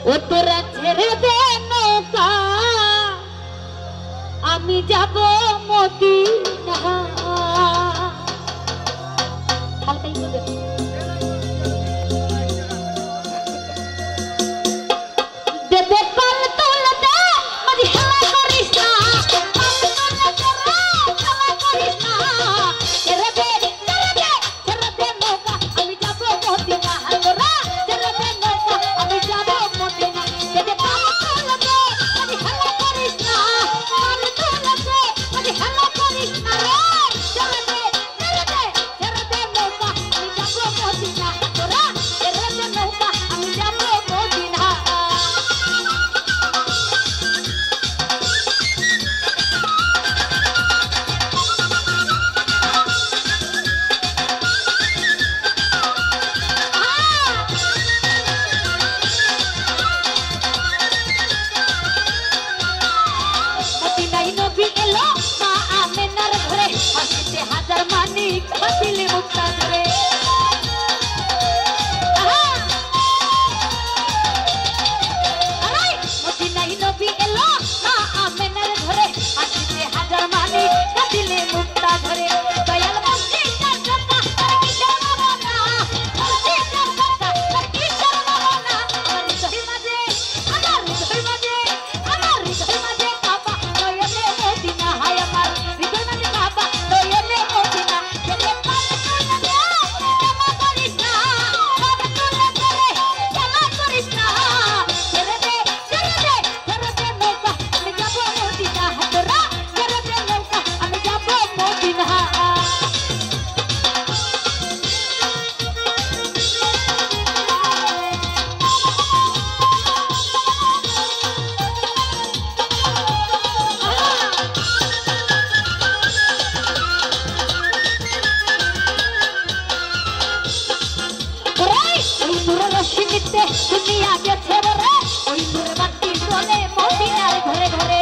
ও তোরা ছেড়ে দে নৌকা আমি যাব মদিনা হালকাই করে দেবে পাল তোলা দে মাঝি খেলা করিস না পাল তোলা খেলা করিস না ছেড়ে দে নৌকা আমি যাব মদিনা তোরা ছেড়ে দে নৌকা আমি যাব মদিনা দেবে পাল তোলা দে মাঝি খেলা করিস না পাল তোলা দে মাঝি খেলা করিস না রে ছেড়ে দে নৌকা আমি যাব মদিনা তোরা ছেড়ে দে নৌকা আমি যাব মদিনা মদিনায় নবী এলো মা আমেনার ঘরে হাসিতে হাজার মানিক হাসিলে মুক্তা ধরে মদিনায় নবী এলো মা আমেনার ঘরে হাসিতে হাজার মানিক হাসিলে মুক্তা ধরে দয়াল মসজিদের কথা আর কি শর্মাবো না মসজিদের কথা আর কি শর্মাবো না আমার হৃদয় মাঝে কাবা নয়নে মদিনা হায় আমার হৃদয় মাঝে কাবা নয়নে মদিনা যেতে পারে তোলা দে ক্ষমা করিস না পাবে তোলা দে ক্ষমা করিস না ছেড়ে দে নৌকা আমি যাব মদিনা তোরা ছেড়ে দে নৌকা আমি যাব মদিনা ওই দূর রশ্মিতে দুনিয়া গেছে বরে ওই দূর বাতি চলে মদিনার ঘরে ঘরে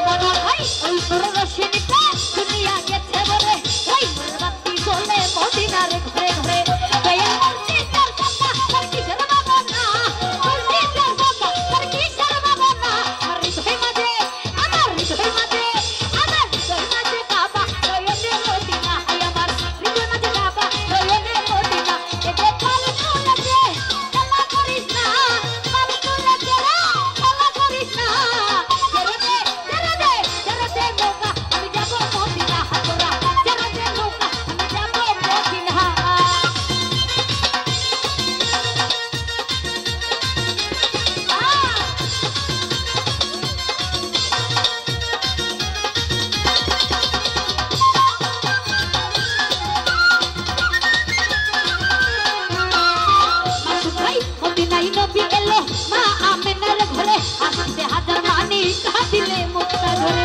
মনে হয় ওই দূর রশ্মিতে দুনিয়া গেছে বরে ওই দূর বাতি চলে মদিনার ঘরে ঘরে দয়াল মসজিদের কথা আর কি শর্মাবো না মসজিদের কথা আর কি শর্মাবো না আমার হৃদয় মাঝে কাবা নয়নে মদিনা হায় আমার হৃদয় মাঝে কাবা নয়নে মদিনা যেতে পাল তোলা দে খেলা করিস না পাল তোলা দে খেলা করিস না ছেড়ে দে নৌকা আমি যাব মদিনা তোরা ছেড়ে দে নৌকা আমি যাব মদিনা মাসুদ ভাই মদিনায় নবী এলো মা আমেনার ঘরে হাসিতে হাজার মানিক হাসিলে মুক্তা ধরে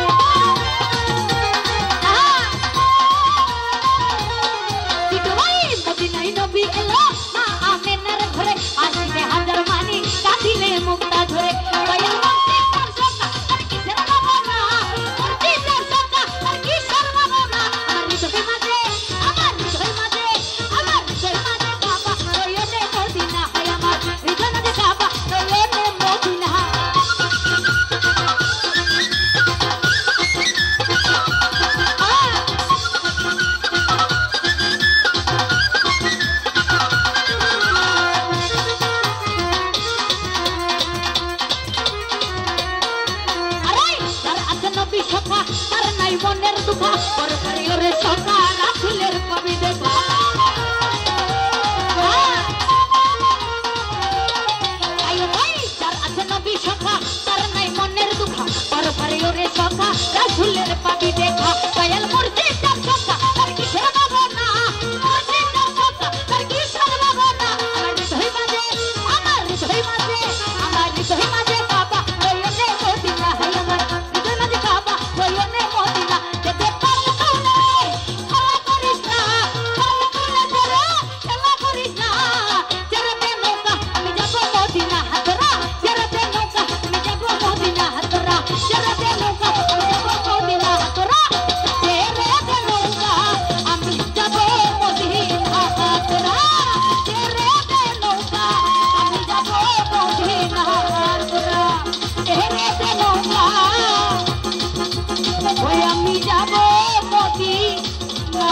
টিটু ভাই মদিনায় নবী এলো মা আমেনার ঘরে হাসিতে হাজার মানিক হাসিলে মুক্তা ধরে দয়াল মসজিদের কথা আর কি শর্মাবো না মসজিদের কথা আর কি শর্মাবো না আমার হৃদয় মাঝে কাবা নয়নে মদিনা হায় আমার হৃদয় মাঝে কাবা নয়নে মদিনা আরে যার আছে নবী সখা তার নাই মনের দুঃখা পরপরে ওরে সখা রাসূলের কবি দেখা আয়ো ভাই যার আছে নবী সখা তার নাই মনের দুঃখা পরপরে ওরে সখা রাসূলের কবি দেখা দয়াল মুর্শিদের সখা তার কি শর্মাবো না মুর্শিদের সখা তার কি শর্মাবো না আমার হৃদয় মাঝে কাবা নয়নে মদিনা হায় আমার হৃদয় মাঝে কাবা নয়নে মদিনা যেতে পাল তোলা খেলা করিস না পাল তোলা দে খেলা করিস না ছেড়ে দে নৌকা আমি যাব মদিনা তোরা ছেড়ে দে নৌকা আমি যাব মদিনা তোরা ছেড়ে দে নৌকা আমি যাব মদিনা তোরা ছেড়ে যাব মদিনা